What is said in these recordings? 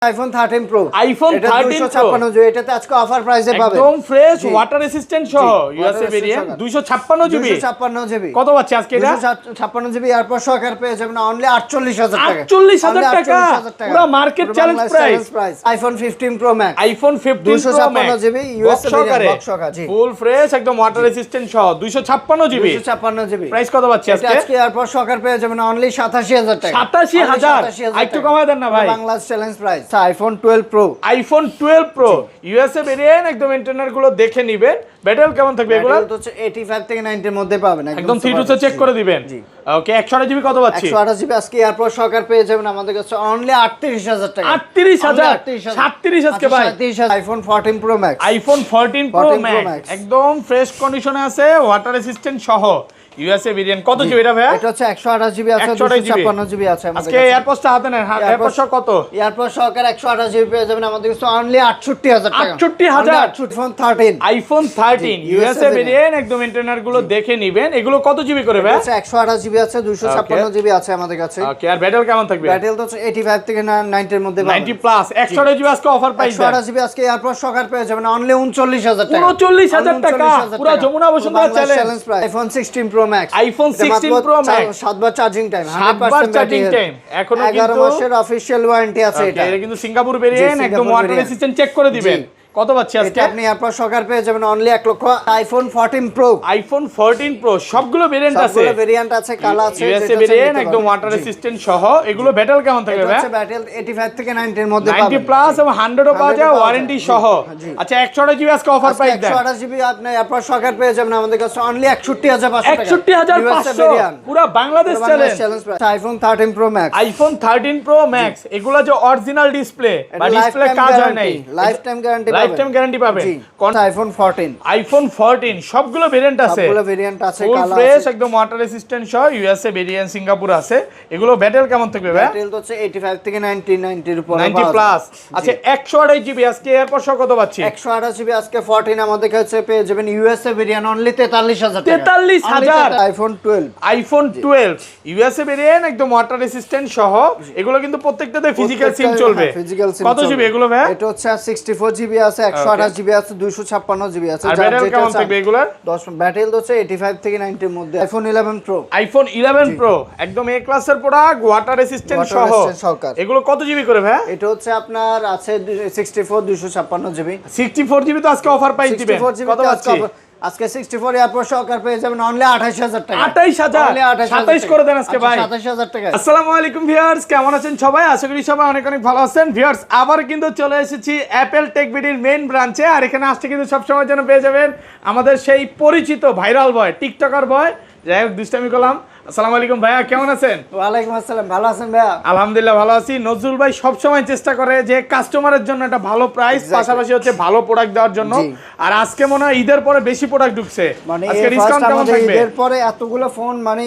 iPhone 13 Pro iPhone 13 Pro 256 এটাতে আজকে offer প্রাইসে পাবেন একদম ফ্রেশ ওয়াটার রেসিস্ট্যান্ট সহ ইউএসএ ভেরিয়েন্ট 256 জিবি কত পাচ্ছি আজকে এটা 256 জিবি এয়ারপড সহকারে পেয়ে যাবেন অনলি 48000 টাকা 48000 টাকা পুরো market challenge price iPhone 15 Pro Max iPhone 15 Pro Max 256 GB USA variant box সহকারে জি ফুল ফ্রেশ একদম ওয়াটার রেসিস্ট্যান্ট সহ 256 জিবি প্রাইস কত পাচ্ছি আজকে আজকে এয়ারপড সহকারে পেয়ে যাবেন অনলি 87000 টাকা 87000 একটু কমায় দেন না ভাই Bangladesh challenge price iPhone 12 Pro iPhone 12 Pro USA variant একদম ইন্টারনাল গুলো দেখে নেবেন ব্যাটারি কেমন থাকবে এগুলো তো হচ্ছে 85 থেকে 90 এর মধ্যে পাবেন একদম 3 টু চেক করে দিবেন ওকে 128 জিবি কত পাচ্ছি 128 জিবি আজকে এয়ারপড সহকারে পেয়ে যাবেন আমাদের কাছে অনলি 38000 টাকা 38000 37 আজকে ভাই iPhone 14 Pro Max iPhone 14 Pro Max একদম ফ্রেশ কন্ডিশনে আছে ওয়াটার রেসিস্ট্যান্ট সহ ইউএসএ ভেরিয়েন্ট কত জিবি এটা ভাই এটা হচ্ছে 128 জিবি আছে 256 জিবি আছে আমাদের আজকে এয়ারপডসটা হাতে নেন এয়ারপড সহ কত এয়ারপড সহকারে 128 জিবি পেয়ে যাবেন আমাদের কাছে অনলি 68000 টাকা 68000 iPhone 13 iPhone 13 ইউএসএ ভেরিয়েন্ট একদম ইন্টারনাল গুলো দেখে নেবেন এগুলো কত জিবি করে ভাই এটা 128 জিবি আছে 256 জিবি আছে আমাদের কাছে ওকে আর ব্যাটারি কেমন থাকবে ব্যাটারি তো 85 থেকে 90 এর মধ্যে 90 প্লাস 128 জিবি আজকে অফার প্রাইস 128 জিবি আজকে এয়ারপড সহকারে পেয়ে যাবেন অনলি 39000 টাকা 39000 টাকা পুরো Jamuna Bashundhara challenge iPhone 16 Pro Max iPhone 16 Pro Max 7 বার চার্জিং টাইম 100% চার্জিং টাইম এখনো কিন্তু 11 মাসের অফিশিয়াল ওয়ারেন্টি আছে এটা এটা কিন্তু সিঙ্গাপুর ভেরিয়েন্ট একদম ওয়াটার রেসিস্ট্যান্ট চেক করে দিবেন কত পাচ্ছি আজকে আপনি এয়ারপড সহকারে পেয়ে যাবেন অনলি 1 লক্ষ iPhone 14 Pro iPhone 14 Pro সবগুলো ভেরিয়েন্ট আছে সবগুলো ভেরিয়েন্ট আছে কালার আছে ইউএসএ ভেরিয়েন্ট একদম ওয়াটার রেসিস্ট্যান্ট সহ এগুলো ব্যাটারি কেমন থাকবে ভাই এটা ব্যাটারি 85 থেকে 90 এর মধ্যে পাবেন 90 প্লাস এবং 100 ও পাওয়া যায় ওয়ারেন্টি সহ আচ্ছা 128 জিবি আজকে অফার প্রাইস দেন 128 জিবি আপনি এয়ারপড সহকারে পেয়ে যাবেন আমাদের কাছে অনলি 61500 টাকা 61500 পুরো Bangladesh challenge iPhone 13 Pro Max iPhone 13 Pro Max এগুলো যে অরিজিনাল ডিসপ্লে বা ডিসপ্লে কাজ হয় নাই লাইফ টাইম গ্যারান্টি পাবেন কোন iPhone 14 iPhone 14 সবগুলো ভেরিয়েন্ট আছে সবগুলো ভেরিয়েন্ট আছে ফুল কালার ফ্রেশ একদম ওয়াটার রেসিস্ট্যান্ট সহ ইউএসএ ভেরিয়েন্ট সিঙ্গাপুর আছে এগুলো ব্যাটারি কেমন থাকবে ভাই ব্যাটারি তো হচ্ছে 85 থেকে 90 এর উপর 90 প্লাস আচ্ছা 128 জিবি আজকে এয়ারপড সহ কত পাচ্ছি 128 জিবি আজকে 14 আমাদের কাছে পেয়ে যাবেন ইউএসএ ভেরিয়েন্ট অনলি 43000 টাকা 43000 iPhone 12 ইউএসএ ভেরিয়েন্ট একদম ওয়াটার রেসিস্ট্যান্ট সহ এগুলো কিন্তু প্রত্যেকটাতে ফিজিক্যাল সিম চলবে কত জিবি এগুলো ভাই এটা হচ্ছে 64 জিবি আছে 128 জিবি আছে 256 জিবি আছে আর ব্যাটারি কেমন থাকবে এগুলো 10 ব্যাটারি হচ্ছে 85 থেকে 90 এর মধ্যে iPhone 11 Pro iPhone 11 Pro একদম এ ক্লাসের প্রোডাক্ট ওয়াটার রেসিস্ট্যান্ট সহ এগুলো কত জিবি করে ভাই এটা হচ্ছে আপনার আছে 64 256 জিবি 64 জিবি তো আজকে অফার প্রাইস দিবেন কত পাচ্ছি আজকে 64 এয়ারপড সহকারে পেয়ে যাবেন অনলি 28000 টাকা 28000 27 করে দেন আজকে ভাই 27000 টাকা আসসালামু আলাইকুম ভিউয়ার্স কেমন আছেন সবাই আশা করি সবাই অনেক অনেক ভালো আছেন ভিউয়ার্স আবার কিন্তু চলে এসেছি অ্যাপল টেক বিডির মেইন ব্রাঞ্চে আর এখানে আসতে কিন্তু সব সময় জন্য পেয়ে যাবেন আমাদের সেই পরিচিত ভাইরাল বয় টিকটকার বয় যাই হোক দুষ্টামি করলাম আসসালামু আলাইকুম ভাইয়া কেমন আছেন ওয়ালাইকুম আসসালাম ভালো আছেন ভাইয়া আলহামদুলিল্লাহ ভালো আছি নজরুল ভাই সব সময় চেষ্টা করে যে কাস্টমারের জন্য একটা ভালো প্রাইস পাশাপাশি হচ্ছে ভালো প্রোডাক্ট দেওয়ার জন্য আর আজকে মনে হয় ঈদের পরে বেশি প্রোডাক্ট ঢুকছে মানে আজকে ডিসকাউন্ট কেমন থাকবে ঈদের পরে এতগুলো ফোন মানে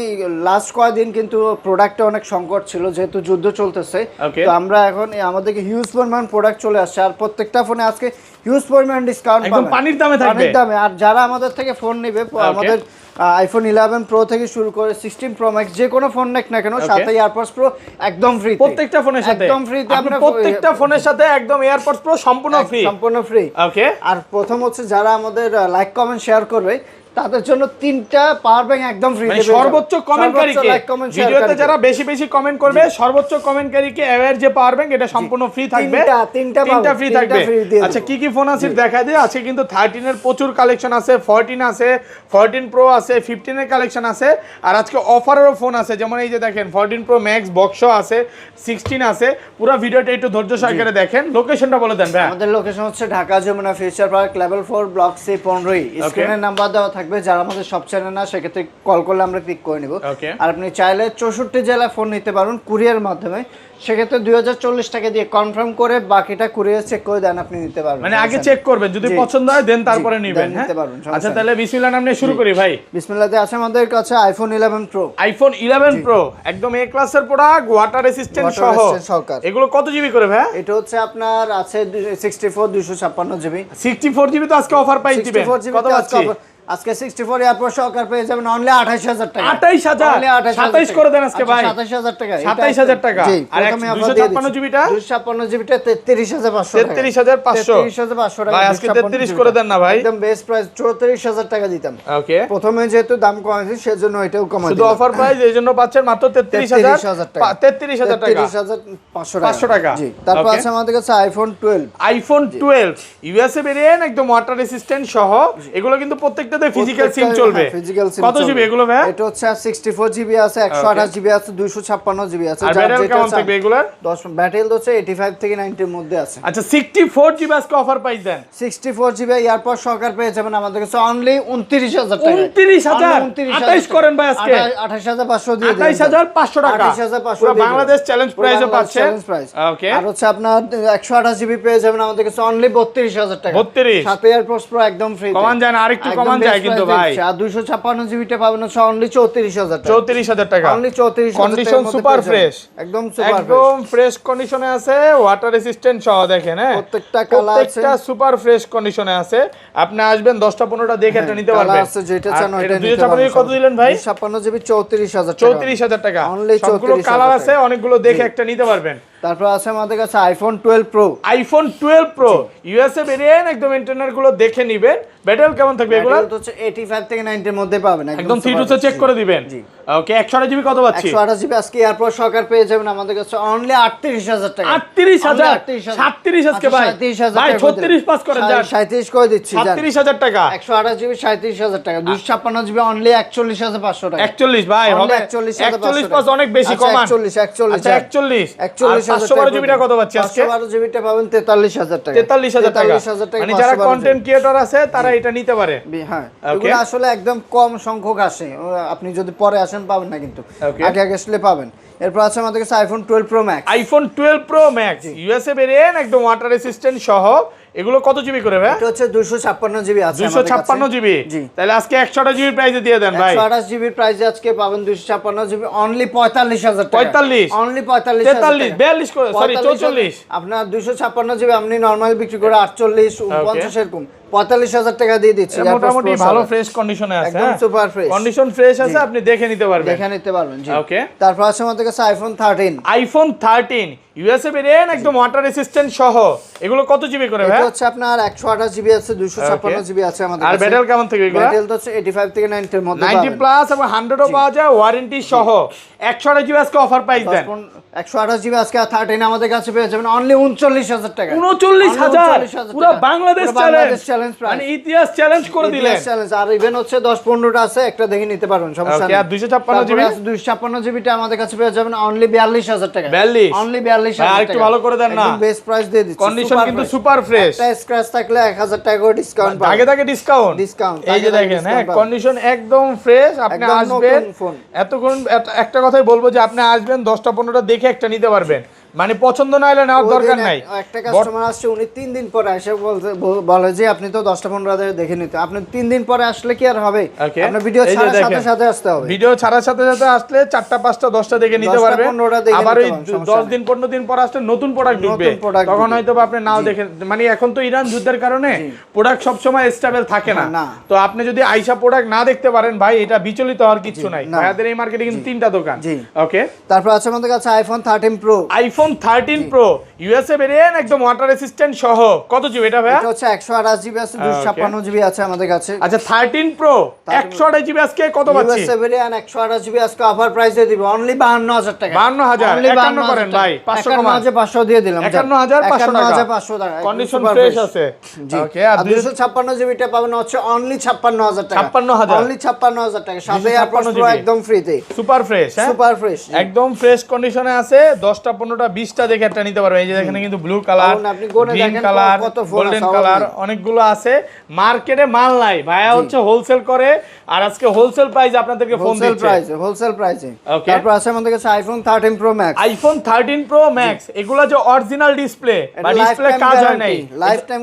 লাস্ট কয়েকদিন কিন্তু প্রোডাক্টে অনেক সংকট ছিল যেহেতু যুদ্ধ চলতেছে তো আমরা এখন আমাদেরকে হিউজ পরিমাণ প্রোডাক্ট চলে আসছে আর প্রত্যেকটা ফোনে আজকে হিউজ পরিমাণ ডিসকাউন্ট একদম পানির দামে থাকবে পানির দামে আর যারা আমাদের থেকে ফোন নেবে আমাদের iPhone 11 Pro থেকে শুরু করে 16 Pro Max যে কোনো ফোন নেক না কেন সাথে এয়ারপডস প্রো একদম ফ্রি প্রত্যেকটা ফোনের সাথে একদম ফ্রি তে আপনি প্রত্যেকটা ফোনের সাথে একদম এয়ারপডস প্রো সম্পূর্ণ ফ্রি ওকে আর প্রথম হচ্ছে যারা আমাদের লাইক কমেন্ট শেয়ার করবে তাদের জন্য 3টা পাওয়ার ব্যাংক একদম ফ্রি মানে সর্বোচ্চ কমেন্টকারীকে ভিডিওতে যারা বেশি বেশি কমেন্ট করবে সর্বোচ্চ কমেন্টকারীকে এওয়ার যে পাওয়ার ব্যাংক এটা সম্পূর্ণ ফ্রি থাকবে তিনটা ফ্রি থাকবে আচ্ছা কি কি ফোন আছে দেখাই দিই আছে কিন্তু 13 এর প্রচুর কালেকশন আছে 14 আছে 14 Pro আছে 15 এর কালেকশন আছে আর আজকে অফারেরও ফোন আছে যেমন এই যে দেখেন 14 Pro Max বক্স আছে 16 আছে পুরো ভিডিওটা একটু ধৈর্য সহকারে দেখেন লোকেশনটা বলে দেন ভাই আমাদের লোকেশন হচ্ছে Dhaka Jamuna future park level 4 block C 15 স্ক্রিনের নাম্বার দেওয়া থাকবে যারা আমাদের সব চ্যানেল না সেক্ষেত্রে কল করলে আমরা পিক করে নিব আর আপনি চাইলে 64 জেলায় ফোন নিতে পারেন কুরিয়ার মাধ্যমে সেক্ষেত্রে 2040 টাকা দিয়ে কনফার্ম করে বাকিটা কুরিয়ার চেক করে দেন আপনি নিতে পারবেন মানে আগে চেক করবেন যদি পছন্দ হয় দেন তারপরে নেবেন নিতে পারবেন আচ্ছা তাহলে বিসমিল্লাহ নাম নিয়ে শুরু করি ভাই বিসমিল্লাহতে আছে আমাদের কাছে iPhone 11 Pro iPhone 11 Pro একদম এ ক্লাসের প্রোডাক্ট ওয়াটার রেসিস্ট্যান্ট সহ এগুলো কত জিবি করে ভাই এটা হচ্ছে আপনার আছে 64 256 জিবি 64 জিবি তো আজকে অফার প্রাইস দিবেন কত পাচ্ছি আজকে 64 এয়ারপোর্ট সহকার পেয়ে যাবেন অনলি 28000 টাকা। 28000 27 করে দেন আজকে ভাই। 27000 টাকা। 27000 টাকা। আর 256 জিবিটা 256 জিবিটা 33500 টাকা। 33500 33500 টাকা। ভাই আজকে 33 করে দেন না ভাই। একদম বেস্ট প্রাইস 34000 টাকা দিতাম। ওকে। প্রথমে যেহেতু দাম কমেছে সেজন্য এটাও কমাই দিলাম। শুধু অফার প্রাইস এইজন্য পাচ্ছেন মাত্র 33000 টাকা। 33500 টাকা। 500 টাকা। জি। তারপর আছে আমাদের কাছে আইফোন 12। আইফোন 12 ইউএসএ ভেরিয়েন্ট একদম ওয়াটার রেসিস্ট্যান্ট সহ। এগুলো কিন্তু প্রত্যেকটাতে ফিজিক্যাল সিম চলবে। কত জিবি এগুলো ভাই? এটা হচ্ছে 64 জিবি আছে, 128 জিবি আছে, 256 জিবি আছে। আর ব্যাটারি কেমন থাকবে এগুলার? 10 ব্যাটারি হচ্ছে 85 থেকে 90 এর মধ্যে আছে। আচ্ছা 64 জিবি আজকে অফার প্রাইস দেন। 64 জিবি এয়ারপড সহকার পেয়ে যাবেন আমাদের কাছে অনলি 29000 টাকা। 29000 28 করেন ভাই আজকে। 28500 দিয়ে দেন। 28500 টাকা। 28500 পুরো বাংলাদেশ চ্যালেঞ্জ প্রাইসে পাচ্ছেন। ওকে। আর হচ্ছে আপনার 128 জিবি পেয়ে যাবেন আমাদের কাছে অনলি 32000 টাকা। 32 সাথে এয়ারপডস প্রো একদম ফ্রি। কমান যায় না আরেকটু কমান যায় কিন্তু ভাই। আর 256 জিবিটা পাবেন হচ্ছে অনলি 34000 টাকা। 34000 টাকা। Only 34000 condition super fresh. একদম সুপার একদম ফ্রেশ কন্ডিশনে আছে, ওয়াটার রেসিস্ট্যান্ট সহ দেখেন হ্যাঁ। প্রত্যেকটা কালার আছে, প্রত্যেকটা সুপার ফ্রেশ কন্ডিশনে আছে। আপনি আসবেন 10টা 15টা দেখে এটা নিতে পারবেন। কালার আছে যেটা চান ওইটা নিতে পারবেন। 256 কত দিলেন ভাই? 256 জিবি 34000 টাকা। 34000 টাকা। অনলি 34000 কালার আছে, অনেকগুলো দেখে একটা নিতে পারবেন। তারপর আছে আমাদের কাছে iPhone 12 pro. IPhone 12 pro USA variant একদম ইন্টারনাল গুলো দেখে নেবেন। ব্যাটারি কেমন থাকবে এগুলো? এটা হচ্ছে 85 থেকে 90 এর মধ্যে পাবেন। একদম 3 চেক করে দিবেন। ওকে 128 জিবি কত পাচ্ছি? 128 জিবি আজকে এয়ারপড সহকার পেয়ে যাবেন আমাদের কাছে অনলি 38000 টাকা। 38000 37 আজকে ভাই। ভাই 36 পাস করেন যান। 37 করে দিচ্ছি যান। 37000 টাকা। 128 জিবি 37000 টাকা। 256 জিবি অনলি 41500 টাকা। 41 ভাই হবে। 41 পাস অনেক বেশি কমান। 41 আচ্ছা 41 512 জিবিটা কত পাচ্ছি আজকে? 512 জিবিটা পাবেন 43000 টাকা। 43000 টাকা। মানে যারা কন্টেন্ট ক্রিয়েটর আছে তারা এটা নিতে পারে। হ্যাঁ এগুলো আসলে একদম কম সংখ্যক আসে, আপনি যদি পরে আসেন পাবেন না, কিন্তু আগে আগে আসলে পাবেন। এরপর আছে আমাদের কাছে iPhone 12 pro max. IPhone 12 pro max USA variant একদম ওয়াটার রেসিস্ট্যান্ট সহ। এগুলো কত জিবি করে ভাই? এটা হচ্ছে 256 জিবি আছে আমাদের কাছে। 256 জিবি। তাহলে আজকে 128 জিবি প্রাইসে দিয়ে দেন ভাই। 128 জিবি প্রাইসে আজকে পাবেন 256 জিবি অনলি 45000 টাকা। 45 অনলি 45000 টাকা। 42 করে সরি 44। আপনার 256 জিবি আপনি নরমাল বিক্রি করে 48 49 এরকম 45000 টাকা দিয়ে দিচ্ছি। মোটামুটি ভালো ফ্রেশ কন্ডিশনে আছে। একদম সুপার ফ্রেশ কন্ডিশন ফ্রেশ আছে, আপনি দেখে নিতে পারবেন। দেখে নিতে পারবেন জি। ওকে। তারপর আছে আমাদের কাছে আইফোন 13। আইফোন 13 ইউএসএ ভেরিয়েন্ট একদম ওয়াটার রেসিস্ট্যান্ট সহ। এগুলো কত জিবি করে ভাই? এটা হচ্ছে আপনার 128 জিবি আছে, 256 জিবি আছে আমাদের কাছে। আর ব্যাটারি কেমন থাকে এগুলো? ব্যাটারি তো হচ্ছে 85 থেকে 90 এর মধ্যে 90 প্লাস এবং 100 ও পাওয়া যায় ওয়ারেন্টি সহ। 128 জিবি আজকে অফার প্রাইস দেন। 128 জিবি আজকে 13 আমাদের কাছে পেয়ে যাবেন অনলি 39000 টাকা। 39000 পুরো বাংলাদেশ চ্যালেঞ্জ মানে ইতিহাস চ্যালেঞ্জ করে দিলেন। চ্যালেঞ্জ। আর ইভেন হচ্ছে 10 15টা আছে, একটা দেখে নিতে পারবেন, সমস্যা নেই। আর 256 জিবি 256 জিবিটা আমাদের কাছে পেয়ে যাবেন অনলি 42000 টাকা। 42 অনলি 42000 টাকা। আর একটু ভালো করে দেন না। একদম বেস্ট প্রাইস দিয়ে দিচ্ছি। কন্ডিশন কিন্তু সুপার ফ্রেশ। একটা স্ক্র্যাচ থাকলে 1000 টাকা করে ডিসকাউন্ট পাবেন। আগে ডিসকাউন্ট। এই যে দেখেন হ্যাঁ কন্ডিশন একদম ফ্রেশ। আপনি আসবেন এতক্ষণ একটা কথাই বলবো যে আপনি আসবেন 10টা 15টা দেখে একটা নিতে পারবেন। মানে পছন্দ না হলে নেওয়ার দরকার নাই। একটা কাস্টমার আসছে উনি 3 দিন পরে এসে বলে যে আপনি তো 10টা 15টা দেখে নিতে। আপনি 3 দিন পরে আসলে কি আর হবে? আপনি ভিডিও ছাড়ার সাথে সাথে আসতে হবে। ভিডিও ছাড়ার সাথে সাথে আসলে 4টা 5টা 10টা দেখে নিতে পারবেন। আবার ওই 10 দিন 15 দিন পর আসলে নতুন প্রোডাক্ট ঢুকবে, তখন হয়তো আপনি নাও দেখেন। মানে এখন তো ইরান যুদ্ধের কারণে প্রোডাক্ট সব সময় স্টেবল থাকে না। তো আপনি যদি আইসা প্রোডাক্ট না দেখতে পারেন ভাই, এটা বিচলিত হওয়ার কিছু নাই। ভাইয়াদের এই মার্কেটে কিন্তু 3টা দোকান। ওকে। তারপর আছে আমাদের কাছে iPhone 13 pro. IPhone 13 pro USA variant একদম ওয়াটার রেসিস্ট্যান্ট সহ। কত জিবি এটা ভাই? এটা হচ্ছে 128 জিবি আছে, 256 জিবি আছে আমাদের কাছে। আচ্ছা 13 প্রো 128 জিবি আজকে কত পাচ্ছি? ইউএসএ ভেরিয়েন্ট 128 জিবি আজকে অফার প্রাইসে দিব অনলি 52000 টাকা। 52000 51 করেন ভাই। 500 কমান 500 দিয়ে দিলাম। 51500 টাকা। কন্ডিশন ফ্রেশ আছে। ওকে। আর 256 জিবিটা পাবেন হচ্ছে অনলি 56000 টাকা। 56000 অনলি 56000 টাকা। সাথে এয়ারপড প্রো একদম ফ্রিতে। সুপার ফ্রেশ হ্যাঁ সুপার ফ্রেশ একদম ফ্রেশ কন্ডিশনে আছে। 10টা 15টা 20টা দেখে একটা নিতে পারবেন। এই যে এখানে কিন্তু blue colour, green colour, golden colour অনেকগুলো আছে। মার্কেটে মাল নাই, ভাইয়া হচ্ছে হোলসেল করে। আর আজকে হোলসেল প্রাইস আপনাদেরকে ফোন দিচ্ছে। হোলসেল প্রাইসে। তারপর আছে আমাদের কাছে iPhone 13 pro max. IPhone 13 pro max এগুলা যে অরিজিনাল ডিসপ্লে বা ডিসপ্লে কাজ হয় নাই, লাইফ টাইম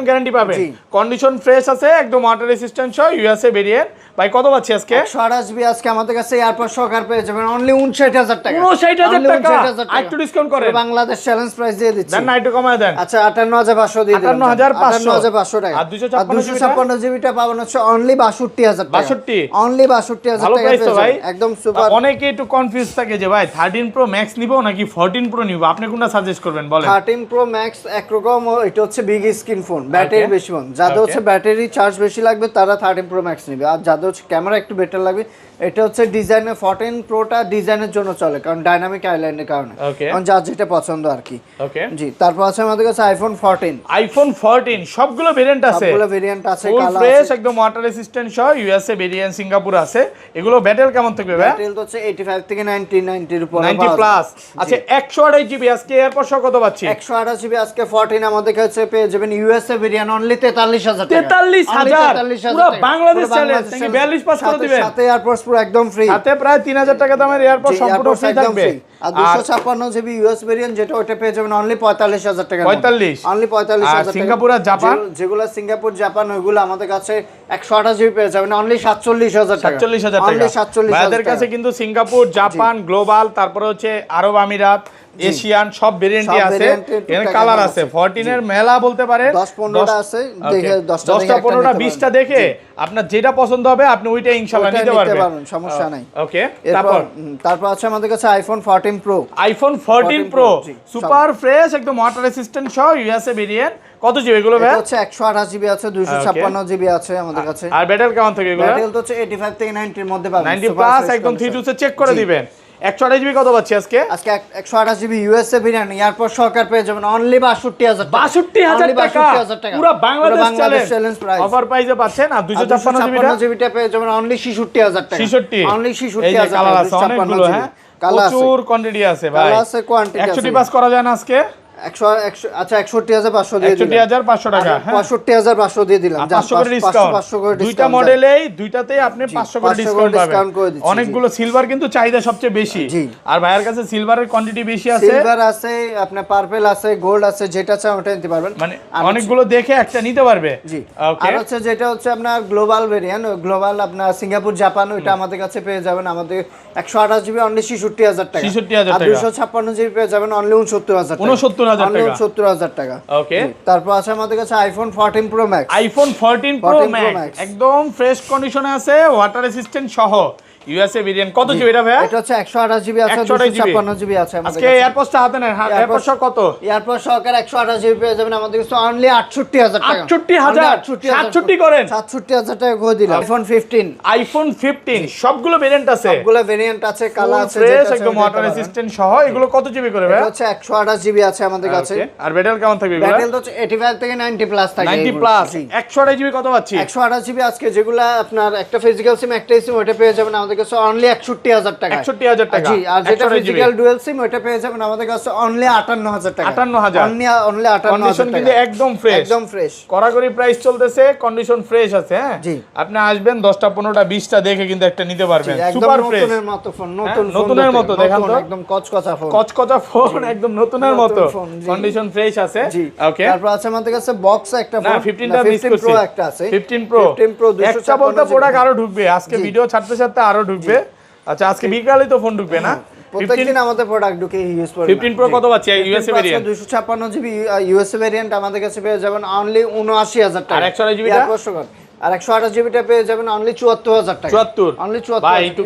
গ্যারান্টি পাবেন। কন্ডিশন ফ্রেশ আছে, একদম ওয়াটার রেসিস্ট্যান্ট সহ ইউএসএ ভেরিয়েন্ট। ভাই কত পাচ্ছি আজকে? 128 জিবি আজকে আমাদের কাছে এয়ারপড সহকারে পেয়ে যাবেন অনলি 59000 টাকা। 59000 টাকা। একটু ডিসকাউন্ট করেন? বাংলাদেশ চ্যালেঞ্জ প্রাইস দিয়ে দিচ্ছি। দেন না একটু কমায় দেন। আচ্ছা 58500 দিয়ে দিলাম। 58500 টাকা। আর 256 জিবিটা পাবেন হচ্ছে অনলি 62000 টাকা। 62 অনলি 62000 ভালো টাকা প্রাইস তো ভাই। একদম সুপার। অনেকে একটু কনফিউজ থাকে যে ভাই 13 প্রো ম্যাক্স নিব নাকি 14 প্রো নিব, আপনি কোনটা সাজেস্ট করবেন বলেন? 13 প্রো ম্যাক্স একরকম, এটা হচ্ছে বিগ স্ক্রিন ফোন, ব্যাটারি বেশি ফোন। যাদের হচ্ছে ব্যাটারি চার্জ বেশি লাগবে তারা 13 প্রো ম্যাক্স নেবে, আর যাদের হচ্ছে ক্যামেরা একটু বেটার লাগবে এটা হচ্ছে ডিজাইনের 14 প্রোটা ডিজাইনের জন্য চলে, কারণ ডাইনামিক আইল্যান্ডের কারণে, কারণ যার যেটা পছন্দ আর কি। ওকে জি, তারপর আছে আমাদের কাছে আইফোন 14। আইফোন 14 সবগুলো ভেরিয়েন্ট আছে, সবগুলো ভেরিয়েন্ট আছে, ফুল কালার ফ্রেশ আছে, একদম ওয়াটার রেসিস্ট্যান্ট সহ ইউএসএ ভেরিয়েন্ট, সিঙ্গাপুর আছে। এগুলো ব্যাটারি কেমন থাকবে ভাই? ব্যাটারি তো হচ্ছে 85 থেকে 90 এর উপর 90 প্লাস। আচ্ছা 128 জিবি আজকে এয়ারপড সহ কত পাচ্ছি? 128 জিবি আজকে 14 আমাদের কাছে পেয়ে যাবেন ইউএসএ ভেরিয়েন্ট অনলি 43000 টাকা। 43000 পুরো বাংলাদেশ চ্যালেঞ্জ নাকি 42 পাস করে দিবেন? সাথে এয়ারপডস পুরো একদম ফ্রি, সাথে প্রায় 3000 টাকা দামের এয়ারপড সম্পূর্ণ ফ্রি থাকবে। আর 256 জিবি ইউএস ভেরিয়েন্ট যেটা ওটা পেয়ে যাবেন অনলি 45000 টাকা। 45 অনলি 45000 টাকা। সিঙ্গাপুর আর জাপান, যেগুলো সিঙ্গাপুর জাপান ওইগুলো আমাদের কাছে 128 জিবি পেয়ে যাবেন অনলি 47000 টাকা। 47000 টাকা। অনলি 47000 ভাইদের কাছে কিন্তু সিঙ্গাপুর, জাপান, গ্লোবাল, তারপর হচ্ছে আরব আমিরাত, এশিয়ান সব ভেরিয়েন্টই আছে। এর কালার আছে 14 এর মেলা বলতে পারে 10-15টা আছে, দেখে 10টা 15টা 20টা দেখে আপনার যেটা পছন্দ হবে আপনি ওইটা ইনশাআল্লাহ নিতে পারবেন, সমস্যা নাই। ওকে, তারপর আছে আমাদের কাছে iPhone 14 pro. IPhone 14 pro super fresh একদম ওয়াটার রেসিস্ট্যান্ট সহ ইউএসএ ভেরিয়েন্ট। কত জিবি এগুলো ভাই? এটা হচ্ছে 128 জিবি আছে, 256 জিবি আছে আমাদের কাছে। আর ব্যাটারি কেমন থাকে এগুলো? ব্যাটারি তো হচ্ছে 85 থেকে 90 এর মধ্যে পাবেন, 90 প্লাস একদম 3 টু চেক করে দিবেন। 128 জিবি কত পাচ্ছি আজকে? আজকে 128 জিবি ইউএসএ ভেরিয়েন্ট এয়ারপড সহকারে পেয়ে যাবেন অনলি 62000 টাকা। 62000 টাকা পুরো বাংলাদেশ চ্যালেঞ্জ প্রাইস অফার প্রাইসে পাচ্ছেন। আর 256 জিবিটা পেয়ে যাবেন অনলি 66000 টাকা। 66 অনলি 66000 টাকা। কালার আছে অনেকগুলো, হ্যাঁ প্রচুর কোয়ান্টিটি আছে ভাই। কালার আছে, কোয়ান্টিটি আছে। 100 পাস করা যায় না আজকে? 100 আচ্ছা 61500 দিয়ে দিলাম। 61500 টাকা, হ্যাঁ 65500 দিয়ে দিলাম। 500 করে ডিসকাউন্ট। দুইটা মডেলেই দুইটাতেই আপনি 500 করে ডিসকাউন্ট পাবেন। অনেকগুলো সিলভার কিন্তু চাহিদা সবচেয়ে বেশি, আর ভাইয়ের কাছে সিলভারের কোয়ান্টিটি বেশি আছে। সিলভার আছে, আপনার পার্পল আছে, গোল্ড আছে, যেটা চাই ওটা নিতে পারবেন। মানে অনেকগুলো দেখে একটা নিতে পারবে। জি, আর হচ্ছে যেটা হচ্ছে আপনার গ্লোবাল ভেরিয়েন্ট, গ্লোবাল আপনার সিঙ্গাপুর জাপান ওইটা আমাদের কাছে পেয়ে যাবেন আমাদের 128 জিবি অনলি 66000 টাকা। 66000 আর টাকা। 256 জিবি পেয়ে যাবেন অনলি 69000 টাকা। 69000 টাকা। 69000 টাকা। ওকে, তারপর আছে আমাদের কাছে iPhone 14 pro max. IPhone 14 pro max একদম ফ্রেশ কন্ডিশনে আছে, ওয়াটার রেসিস্ট্যান্ট সহ ইউএসএ ভেরিয়েন্ট। কত জিবি এটা ভাই? এটা হচ্ছে 128 জিবি আছে, 256 জিবি আছে আমাদের কাছে। আজকে এয়ারপডসটা হাতে নেন, এয়ারপড সহ কত? এয়ারপড সহকারে 128 জিবি পেয়ে যাবেন আমাদের কাছে অনলি 68000 টাকা। 68000 67 করেন, 67000 টাকা করে দিলাম। আইফোন 15, আইফোন 15 সবগুলো ভেরিয়েন্ট আছে, সবগুলো ভেরিয়েন্ট আছে, কালার আছে, ফ্রেশ একদম ওয়াটার রেসিস্ট্যান্ট সহ। এগুলো কত জিবি করে ভাই? এটা হচ্ছে 128 জিবি আছে আমাদের কাছে। আর ব্যাটারি কেমন থাকবে এগুলো? ব্যাটারি তো হচ্ছে 85 থেকে 90 প্লাস থাকে। 90 প্লাস 128 জিবি কত পাচ্ছি? 128 জিবি আজকে যেগুলা আপনার একটা ফিজিক্যাল সিম একটা সিম ওটা পেয়ে যাবেন আমাদের কাছে অনলি 68000 টাকা। 68000 টাকা। জি, আর যেটা ফিজিক্যাল ডুয়াল সিম ওটা পেয়ে যাবেন আমাদের কাছে অনলি 58000 টাকা। 58000 অনলি 58000 কন্ডিশন টাকা। কিন্তু একদম ফ্রেশ, একদম ফ্রেশ, কড়াকড়ি প্রাইস চলতেছে, কন্ডিশন ফ্রেশ আছে। হ্যাঁ জি, আপনি আসবেন 10টা 15টা 20টা দেখে কিন্তু একটা নিতে পারবেন। সুপার ফ্রেশ, নতুনের মতো ফোন, নতুনের মতো দেখান তো, একদম কচকচা ফোন, কচকচা ফোন একদম নতুনের মতো, কন্ডিশন ফ্রেশ আছে। ওকে, তারপর আছে আমাদের কাছে বক্স একটা ফোন, 15টা মিস করছি, প্রো একটা আছে, 15 প্রো একটা বলতে প্রোডাক্ট আরো ঢুকবে আজকে, ভিডিও ছাড়তে ছাড়তে আরো ঢুকবে। আচ্ছা আজকে বিকালেই তো ফোন ঢুকবে না? প্রত্যেকদিন আমাদের প্রোডাক্ট ঢুকে ইউজ করে। 15 প্রো কত পাচ্ছি USA variant? 256 GB USA variant আমাদের কাছে পেয়ে যাবেন অনলি 79000 টাকা। আর 128 জিবি আর 128 জিবিটা পেয়ে যাবেন অনলি 74000 টাকা। 74 অনলি 74 ভাই একটু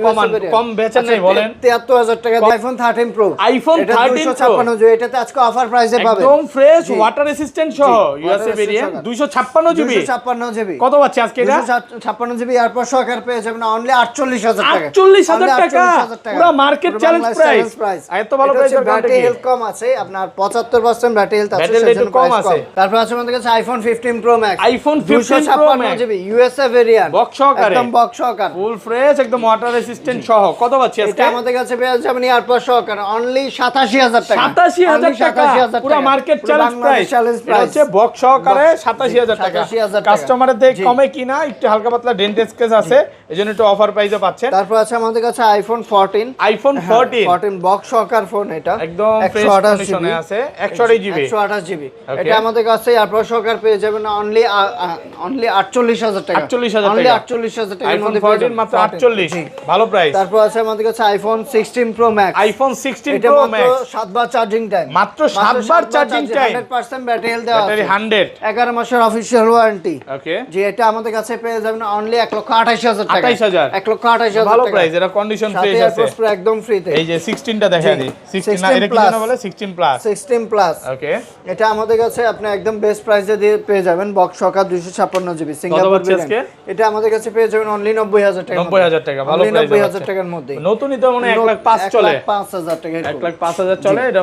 কম বেচেন নাই বলেন? 73000 টাকা iPhone 13 pro. IPhone 13 pro 256 GB, এটাতে আজকে অফার প্রাইসে পাবেন একদম ফ্রেশ ওয়াটার রেসিস্ট্যান্ট সহ ইউএসএ ভেরিয়েন্ট 256 জিবি। 256 জিবি কত পাচ্ছি আজকে এটা? 256 জিবি এয়ারপড সহকারে পেয়ে যাবেন অনলি 48000 টাকা। 48000 টাকা পুরো মার্কেট চ্যালেঞ্জ প্রাইস। এত ভালো প্রাইস এর ব্যাটারি হেলথ কম আছে, আপনার 75% ব্যাটারি হেলথ আছে, সেজন্য কম আছে। তারপর আছে আমাদের কাছে iPhone 15 pro max, iPhone 15 pro max GB USA variant, box সহকারে, একদম বক্স সহকারে, ফুল ফ্রেশ একদম ওয়াটার রেসিস্ট্যান্ট সহ। কত পাচ্ছি আজকে? এটা আমাদের কাছে পেয়ে যাবেন এয়ারপড সহকারে অনলি 87000 টাকা। 87000 টাকা পুরো মার্কেট চ্যালেঞ্জ প্রাইস। এটা হচ্ছে বক্স সহকারে 87000 টাকা। কাস্টমারের থেকে কমে কিনা, একটু হালকা পাতলা ডেন্ট স্কেচ আছে, এজন্য একটু অফার প্রাইসে পাচ্ছেন। তারপর আছে আমাদের কাছে আইফোন 14, আইফোন 14 বক্স সহকার ফোন, এটা একদম ফ্রেশ কন্ডিশনে আছে, 128 জিবি। 128 জিবি। এটা আমাদের কাছে এয়ারপড সহকার পেয়ে যাবেন অনলি 48000 48000 টাকা 48000 অনলি টাকা 48000 টাকার আইফোন মধ্যে 14 মাত্র 48 ভালো প্রাইস তারপর আছে আমাদের কাছে iPhone 16 pro max iPhone 16 pro max 7 বার চার্জিং টাইম মাত্র 7 বার চার্জিং টাইম 100% ব্যাটারি হেলথ দেওয়া আছে ব্যাটারি 100 11 মাসের অফিশিয়াল ওয়ারেন্টি ওকে যে এটা আমাদের কাছে পেয়ে যাবেন অনলি 1,28,000 টাকা 28000 1,28,000 টাকা ভালো প্রাইস এটা কন্ডিশন ফ্রেশ আছে পুরো একদম ফ্রিতে এই যে 16 টা দেখা দিই 16 না এটা কি জানা বলে 16 প্লাস 16 প্লাস ওকে এটা আমাদের কাছে আপনি একদম বেস্ট প্রাইসে দিয়ে পেয়ে যাবেন বক্স সকা 256 জিবি সিঙ্গাপুর ভেরিয়েন্ট এটা আমাদের কাছে পেয়ে যাবেন অনলি 90000 টাকা 90000 টাকা ভালো প্রাইস 90000 টাকার মধ্যে নতুনই তো মানে 1,05,000 চলে 1,05,000 টাকা 1,05,000 চলে এটা